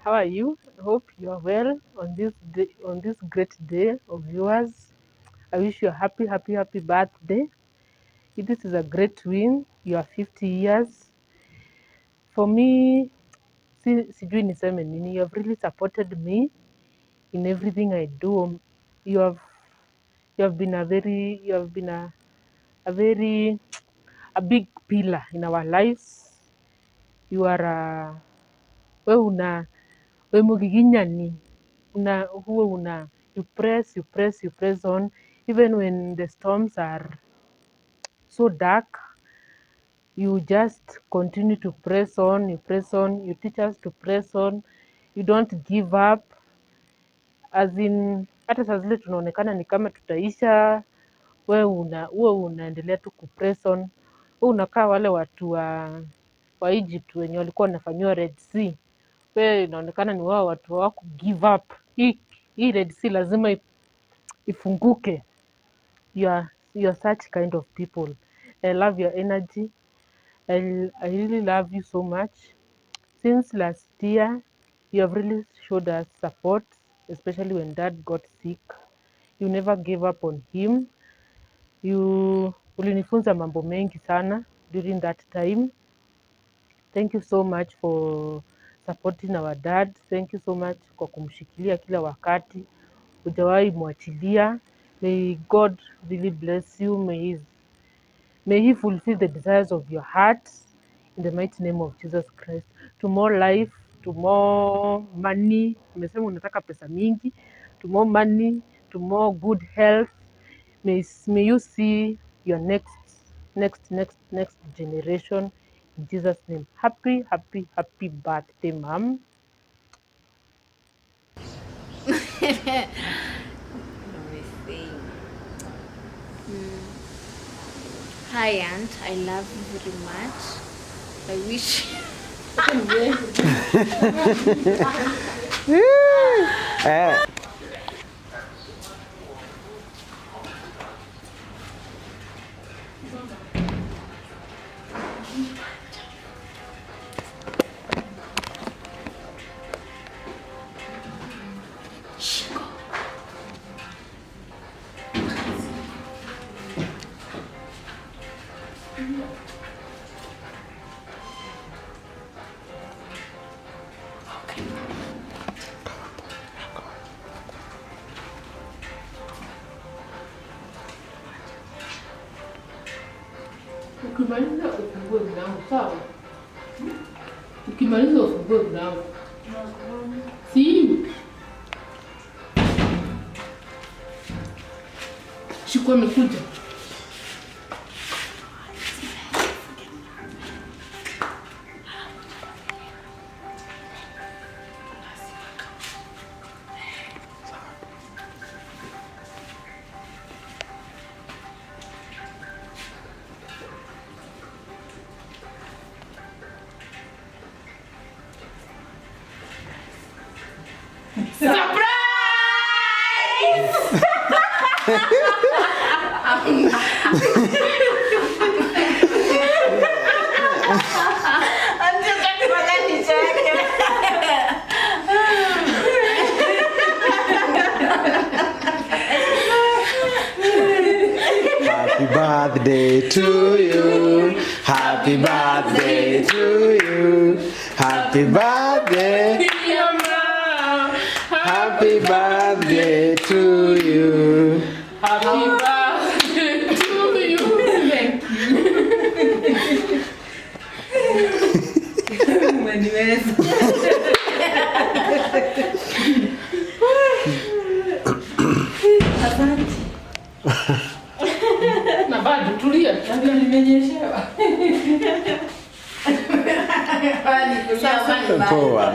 How are you? I hope you are well on this day, on this great day of yours. I wish you a happy, happy, happy birthday. This is a great win. You are 50 years. For me, sijui niseme nini. You have really supported me in everything I do. You have you have been a very a big pillar in our lives. You are we mugiginyani you press on even when the storms are so dark. You just continue to press on, you teach us to press on, you don't give up. As in hata saa zile tunaonekana ni kama tutaisha, wewe unaendelea tu kupress on. Wewe unakaa wale watu wa Egypt wenye walikuwa wanafanyiwa Red Sea. Wewe inaonekana ni wao watu wa ku give up. Hii Red Sea lazima ifunguke. You are such kind of people. I love your energy. I really love you so much. Since last year, you have really showed us support, especially when Dad got sick. You never gave up on him. Ulinifunza mambo mengi sana during that time. Thank you so much for supporting our dad. Thank you so much kwa kumshikilia kila wakati. Hujawahi mwachilia. May God really bless you. May he fulfill the desires of your heart in the mighty name of Jesus Christ. To more life, to more money. Umesema unataka pesa mingi. To more money, to more good health. May you see your next generation in Jesus' name. Happy, happy, happy birthday, Mom. Hi, Aunt. I love you very much. I wish. Ukimaliza ufungue mlango, sawa? Ukimaliza ufungue mlango. Si. Shiko amekuja. Surprise! Happy birthday to you. Happy birthday to you. Happy birthday. Happy birthday to you. Happy birthday to you. Na bado tulia, ndio nimenyeshewa. Poa.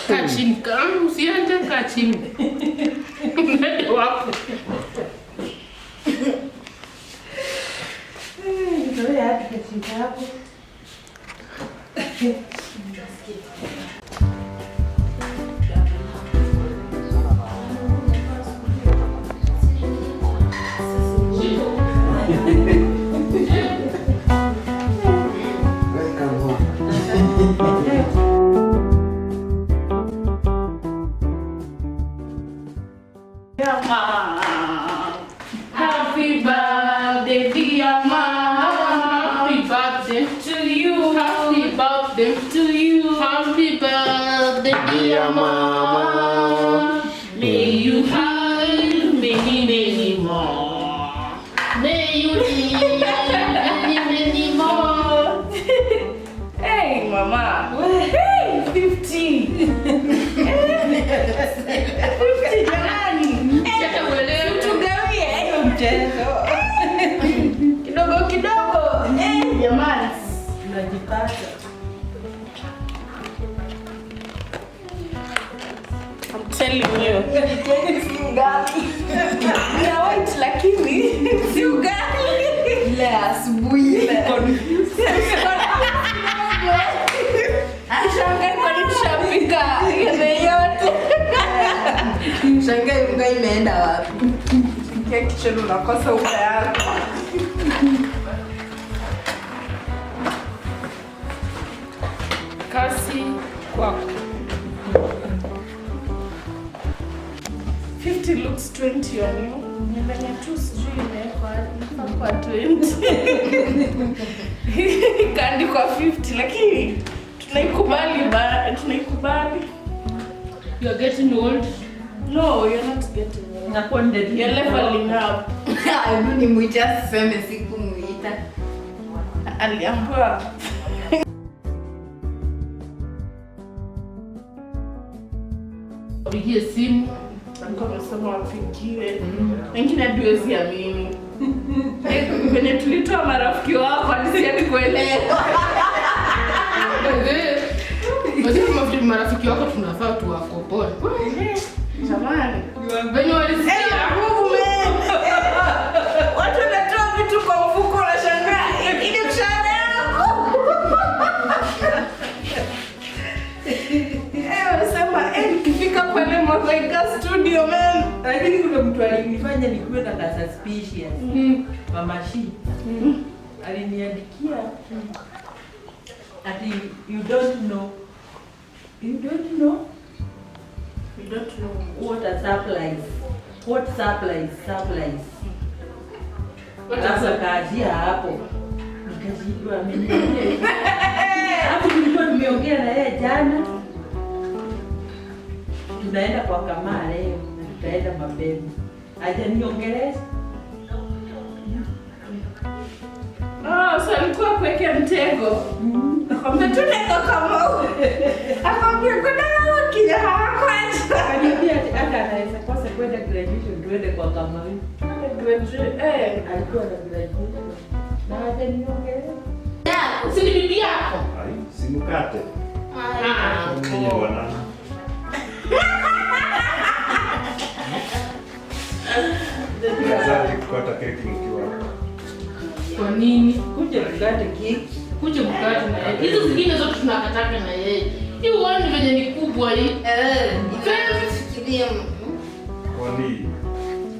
Kaa chini, usiende, kaa chini. Nende wapo. Ndio ya kitu hapo. Welcome home. dear mama. May you have many more. May you live many more. Hey, mama. Hey, 50. 50 jamani. Chaka uelewe. Tugawie hiyo mchezo. Kidogo kidogo. Jamani. Unajipata. I'm telling you. Si ugali. Ni white lakini si ugali. Ile asubuhi ile. Ashangai kwa nini tushapika ile yote. Shangai unga imeenda wapi? Keki chenu unakosa unga yako. Kasi kwako. 50 looks 20 on you. Nimefanya tu sijui imewekwa 20. Kaandikwa 50 lakini tunaikubali. You are getting old. No, you're not getting old. You're leveling up. Hebu nimwite aseme sikumuita. Aliambiwa Pigie simu. alikuwa amesema wapigiwe. Wengine hatuwezi amini. Kwenye tulitoa marafiki wako hadi kuelewa. Wewe marafiki wako tunafaa tuwakopone. Jamani. Wenye walisikia. Watu wanatoa vitu kwa mfuko na shangaa. Ile mshahara yako. Sema nikifika pale Mwaika studio man. Lakini kuna mtu alinifanya nikuwe na suspicious. Mama Shi. Aliniandikia ati you don't know what a supplies. What supplies? Sasa kaajia hapo. Nikajijua mimi. Hapo tulikuwa tumeongea na yeye jana. Tunaenda kwa Kamaa leo na tutaenda mapema. Hajaniongelesha. So alikuwa kuwekea mtego. Akamwambia tuneka kama huyo. Akamwambia kuna kile hakwacha. Akaniambia hata anaweza kosa kwenda graduation tuende kwa Kamaa. Alikuwa na graduation. Na hajaniongelesha. Si ni bibi yako? Ai, simukate. Mwenye bwana. Nazaje kukata keki mkiwa hapa. Kwa nini? Kuja tukate keki. Kuja mkate na yeye. Hizo zingine zote tunakataka na yeye. Hii uone venye ni kubwa hii. Fikiria Kwani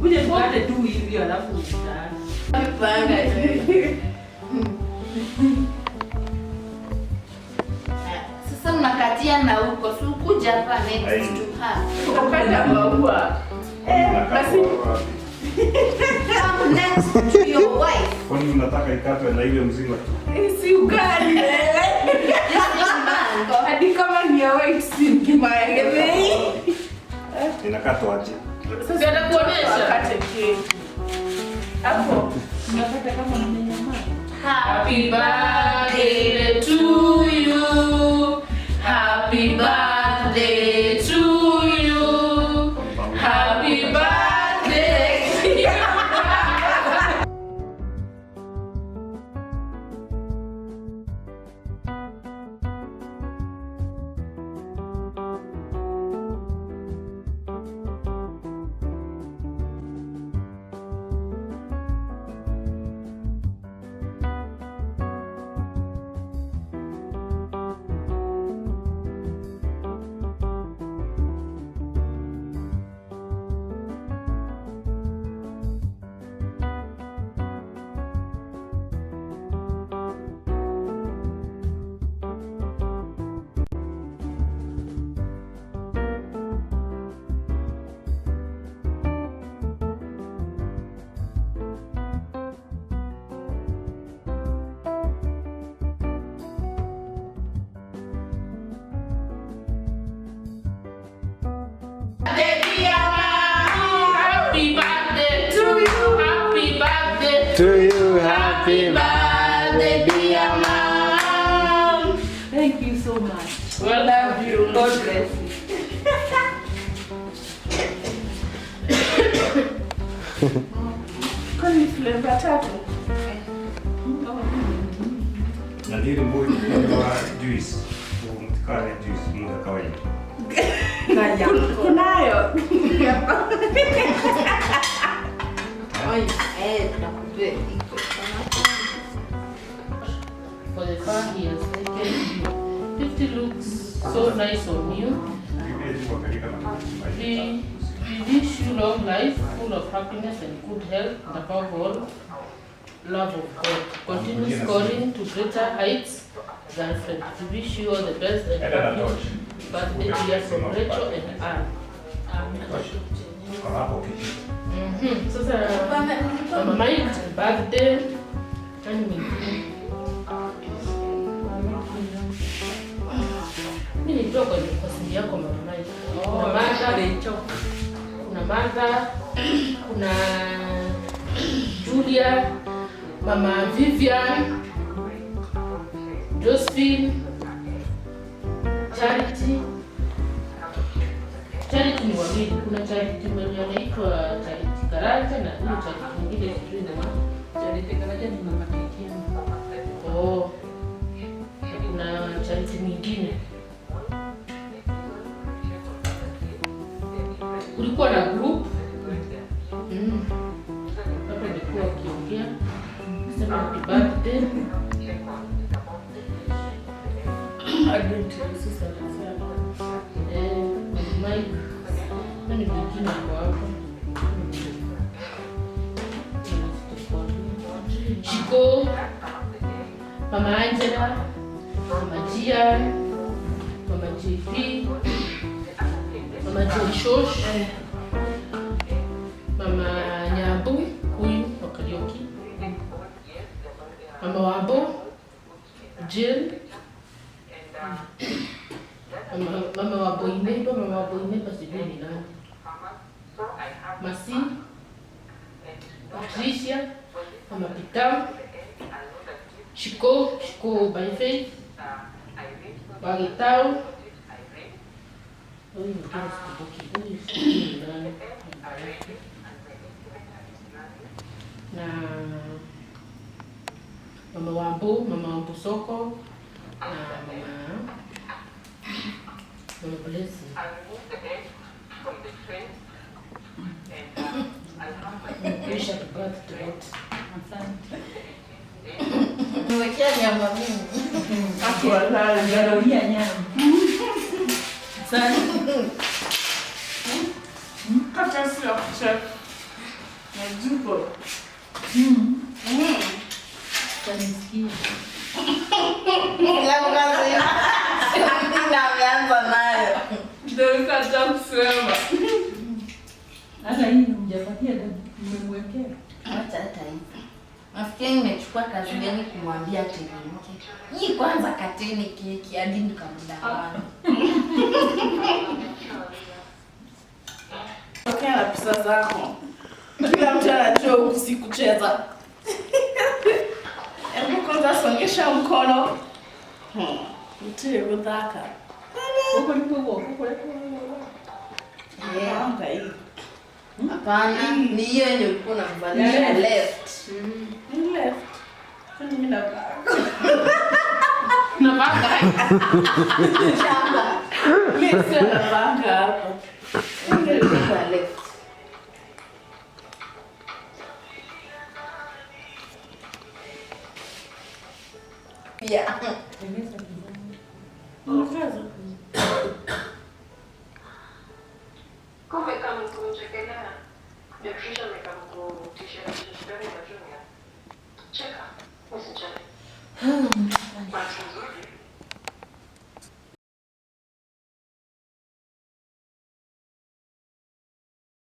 Kuja tukate tu hivi alafu tutaanza. mpanga. Sasa mnakatia na huko, si ukuja hapa next to her. Ukapata maua. Basi wapi? Come next to your wife. Kwani unataka ikatwe na iwe mzima tu? si ugali. This man. Hadi kama ni ya white si kimaelewei. Inakatwa aje? Sasa atakuonesha. Wakate keki. Hapo. Unapata kama mmenyamaza. Happy birthday to you. Happy birthday to you. Happy birthday. you. God bless you. Kwani flavor tatu? Nadiri mburi kwa juice. Mtikane juice mga kawaida. Kunayo. For the far years, I can 50 looks so nice on you. We wish you long life, full of happiness and good health, and above all, love of God. Continue scoring to greater heights, girlfriend. We wish you all the best and happy birthday dear from Rachel and Anne. Sasa Mama Mike birthday and mimi nitoka kwa simu yako Mama Mike. Kuna Martha, kuna Julia, Mama Vivian, Josephine, Charity. Charity ni wawili. Kuna Charity mwenye anaitwa Charity Karanja na huyo Charity mwingine sijui ni nani. Charity Karanja ni mama Kikiana. Oh. Kuna Charity mwingine. Kulikuwa na group. Hapo nilikuwa kiongea. Sema happy birthday. Advent sasa nasema. Mike. Nani mwingine kwa hapo? Chico. Mama Angela. Mama Gia. Mama JP. Mama Joishosh, Mama Nyabu, huyu wa Karioki, Mama Wabo, Jill, Mama Wabo Ineba sijui ni nani, Masi, Patricia, Mama Pita, Chico by Faith, Bagitao, na Mama Wambu Soko na Mama Blessing. Kisha tukati wote. Niwekea nyama mingi. Hapo wala ngarolia nyama. Sana. Kata sio chef. Na juko. Kanisikia. Leo kazi. Ninaanza nayo. Ndio kata kusema. Hata hii mjapatia mmemwekea. Acha hata hivi. Nafikiri nimechukua kazi gani kumwambia teremke. Hii kwanza kateni keki hadi nikamdanganya. Tokea na pesa zako. Kila mtu anajua usikucheza. Hebu kwanza songesha mkono. Mtie kudhaka. Huko huko. Hii. Hapana, ni hiyo yenye ulikuwa unamvalisha left. Left. Kwani mimi na Napanga. Shamba. Mimi napanga hapa. Kwa left. Yeah. Come kama kumchekelea. Ndio kisha nikamkutisha shida ya Junior. Cheka. Usijali.